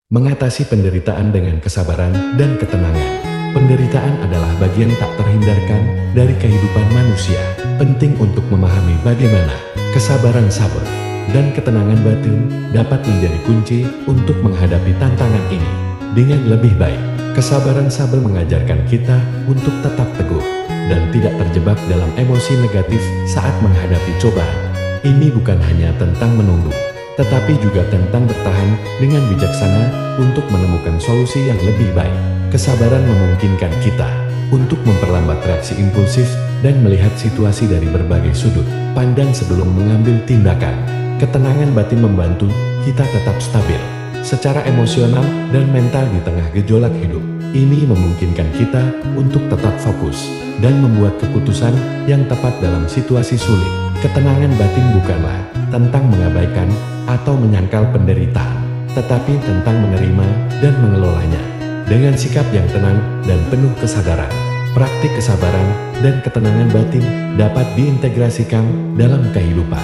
Mengatasi penderitaan dengan kesabaran dan ketenangan. Penderitaan adalah bagian tak terhindarkan dari kehidupan manusia. Penting untuk memahami bagaimana kesabaran sabar dan ketenangan batin dapat menjadi kunci untuk menghadapi tantangan ini dengan lebih baik. Kesabaran sabar mengajarkan kita untuk tetap teguh dan tidak terjebak dalam emosi negatif saat menghadapi cobaan. Ini bukan hanya tentang menunggu, tetapi juga tentang bertahan dengan bijaksana untuk menemukan solusi yang lebih baik. Kesabaran memungkinkan kita untuk memperlambat reaksi impulsif dan melihat situasi dari berbagai sudut pandang sebelum mengambil tindakan. Ketenangan batin membantu kita tetap stabil secara emosional dan mental di tengah gejolak hidup. Ini memungkinkan kita untuk tetap fokus dan membuat keputusan yang tepat dalam situasi sulit. Ketenangan batin bukanlah tentang mengabaikan atau menyangkal penderitaan, tetapi tentang menerima dan mengelolanya dengan sikap yang tenang dan penuh kesadaran. Praktik kesabaran dan ketenangan batin dapat diintegrasikan dalam kehidupan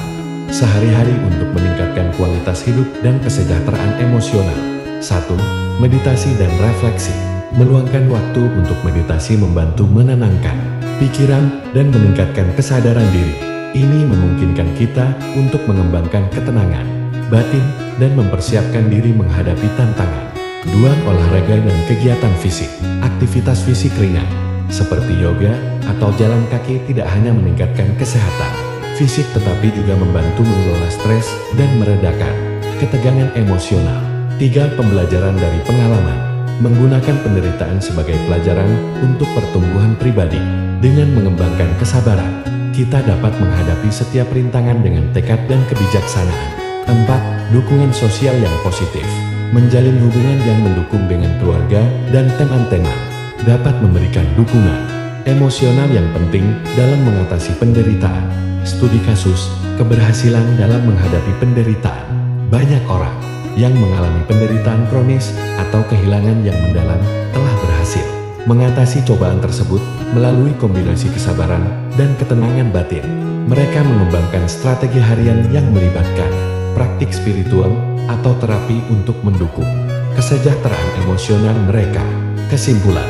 sehari-hari untuk meningkatkan kualitas hidup dan kesejahteraan emosional. 1. Meditasi dan refleksi. Meluangkan waktu untuk meditasi membantu menenangkan pikiran dan meningkatkan kesadaran diri. Ini memungkinkan kita untuk mengembangkan ketenangan batin dan mempersiapkan diri menghadapi tantangan. 2. Olahraga dan kegiatan fisik. Aktivitas fisik ringan seperti yoga atau jalan kaki tidak hanya meningkatkan kesehatan fisik tetapi juga membantu mengelola stres dan meredakan ketegangan emosional. 3. Pembelajaran dari pengalaman. Menggunakan penderitaan sebagai pelajaran untuk pertumbuhan pribadi. Dengan mengembangkan kesabaran, kita dapat menghadapi setiap rintangan dengan tekad dan kebijaksanaan. 4. Dukungan sosial yang positif. Menjalin hubungan yang mendukung dengan keluarga dan teman-teman dapat memberikan dukungan emosional yang penting dalam mengatasi penderitaan. Studi kasus keberhasilan dalam menghadapi penderitaan. Banyak orang yang mengalami penderitaan kronis atau kehilangan yang mendalam telah berhasil mengatasi cobaan tersebut melalui kombinasi kesabaran dan ketenangan batin. Mereka mengembangkan strategi harian yang melibatkan praktik spiritual atau terapi untuk mendukung kesejahteraan emosional mereka. Kesimpulan,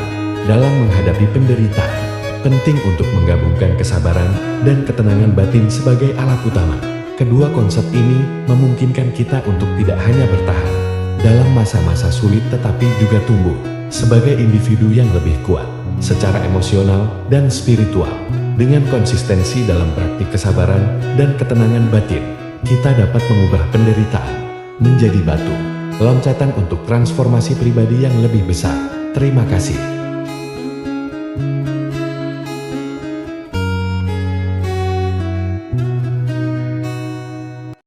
dalam menghadapi penderitaan, penting untuk menggabungkan kesabaran dan ketenangan batin sebagai alat utama. Kedua konsep ini memungkinkan kita untuk tidak hanya bertahan dalam masa-masa sulit tetapi juga tumbuh sebagai individu yang lebih kuat secara emosional dan spiritual. Dengan konsistensi dalam praktik kesabaran dan ketenangan batin, kita dapat mengubah penderitaan menjadi batu loncatan untuk transformasi pribadi yang lebih besar. Terima kasih.